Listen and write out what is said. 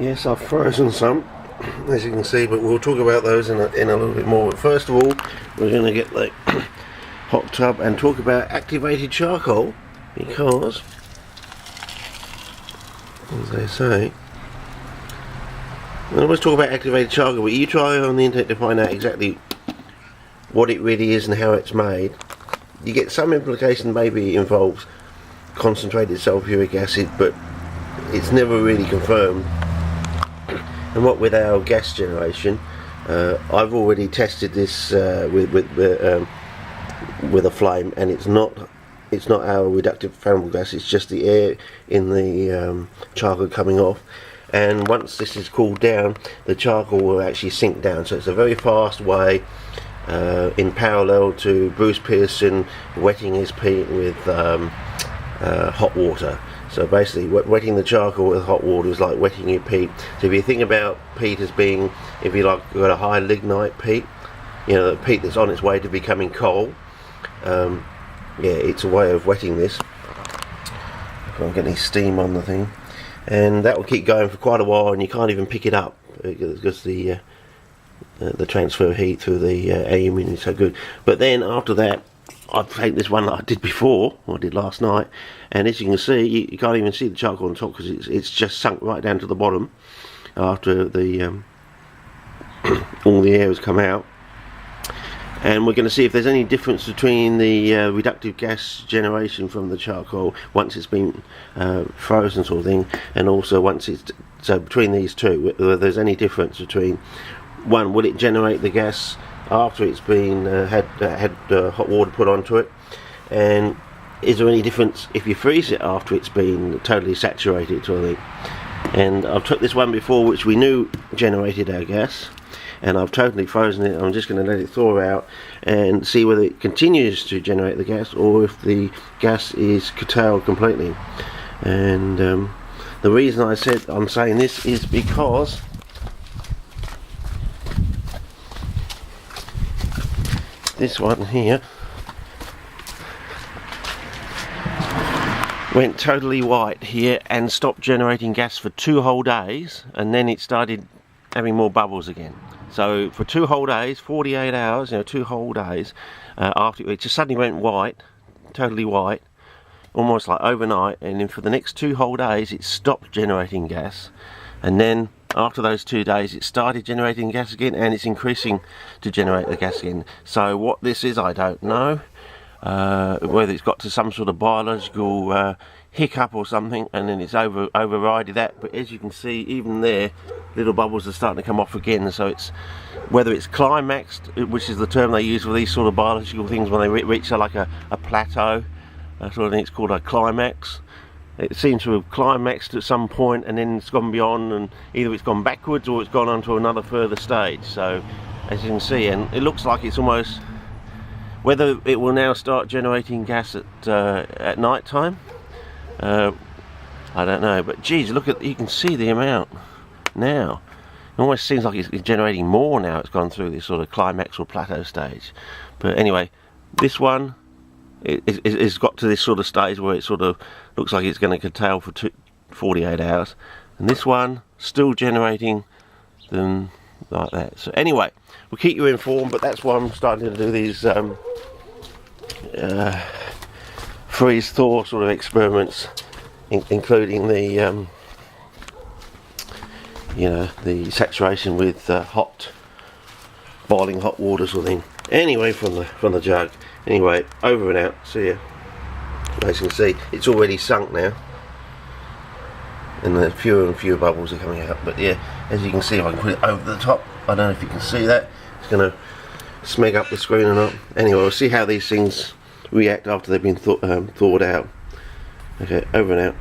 Yes, I've frozen some, as you can see, but we'll talk about those in a little bit more. But first of all, we're going to get the hot tub and talk about activated charcoal, because, as they say, I always talk about activated charcoal, but you try on the internet to find out exactly what it really is and how it's made. You get some implication maybe it involves concentrated sulfuric acid, but it's never really confirmed. And what with our gas generation, I've already tested this with a flame, and it's not our reductive flammable gas. It's just the air in the charcoal coming off. And once this is cooled down, the charcoal will actually sink down. So it's a very fast way, in parallel to Bruce Pearson wetting his peat with hot water. So basically, wetting the charcoal with hot water is like wetting your peat. So if you think about peat as being, if you like, got a high lignite peat, you know, the peat that's on its way to becoming coal. Yeah, it's a way of wetting this. I can't get any steam on the thing, and that will keep going for quite a while, and you can't even pick it up because the transfer of heat through the aluminium is so good. But then after that, I've taken this one that I did before, or I did last night, and as you can see, you can't even see the charcoal on top because it's just sunk right down to the bottom after the all the air has come out. And we're going to see if there's any difference between the reductive gas generation from the charcoal once it's been frozen, sort of thing, and also once it's, so between these two, whether there's any difference between, one, will it generate the gas after it's been had hot water put onto it, and is there any difference if you freeze it after it's been totally saturated, sort of thing. And I've took this one before which we knew generated our gas, and I've totally frozen it. I'm just going to let it thaw out and see whether it continues to generate the gas or if the gas is curtailed completely. And the reason I'm saying this is because this one here went totally white here and stopped generating gas for 2 whole days, and then it started having more bubbles again. So for 2 whole days, 48 hours, you know, 2 whole days after it just suddenly went white, totally white, almost like overnight, and then for the next 2 whole days it stopped generating gas, and then after those 2 days it started generating gas again, and it's increasing to generate the gas again. So what this is, I don't know, whether it's got to some sort of biological hiccup or something, and then it's overrided that. But as you can see, even there, little bubbles are starting to come off again. So it's whether it's climaxed, which is the term they use for these sort of biological things when they reach like a plateau, sort of thing. It's called a climax. It seems to have climaxed at some point, and then it's gone beyond, and either it's gone backwards or it's gone on to another further stage. So as you can see, and it looks like it's almost, whether it will now start generating gas at night time, I don't know. But geez, look at, you can see the amount now. It almost seems like it's generating more now. It's gone through this sort of climax or plateau stage. But anyway, this one it's got to this sort of stage where it sort of looks like it's going to curtail for 48 hours, and this one still generating them like that. So anyway, we'll keep you informed, but that's why I'm starting to do these freeze thaw sort of experiments, including the you know, the saturation with boiling hot water sort of thing. Anyway, from the jug. Anyway, over and out. See ya. As you can see, it's already sunk now, and the fewer and fewer bubbles are coming out. But yeah, as you can see, if I can put it over the top, I don't know if you can see that. It's going to smeg up the screen or not. Anyway, we'll see how these things react after they've been thawed out. Okay, over and out.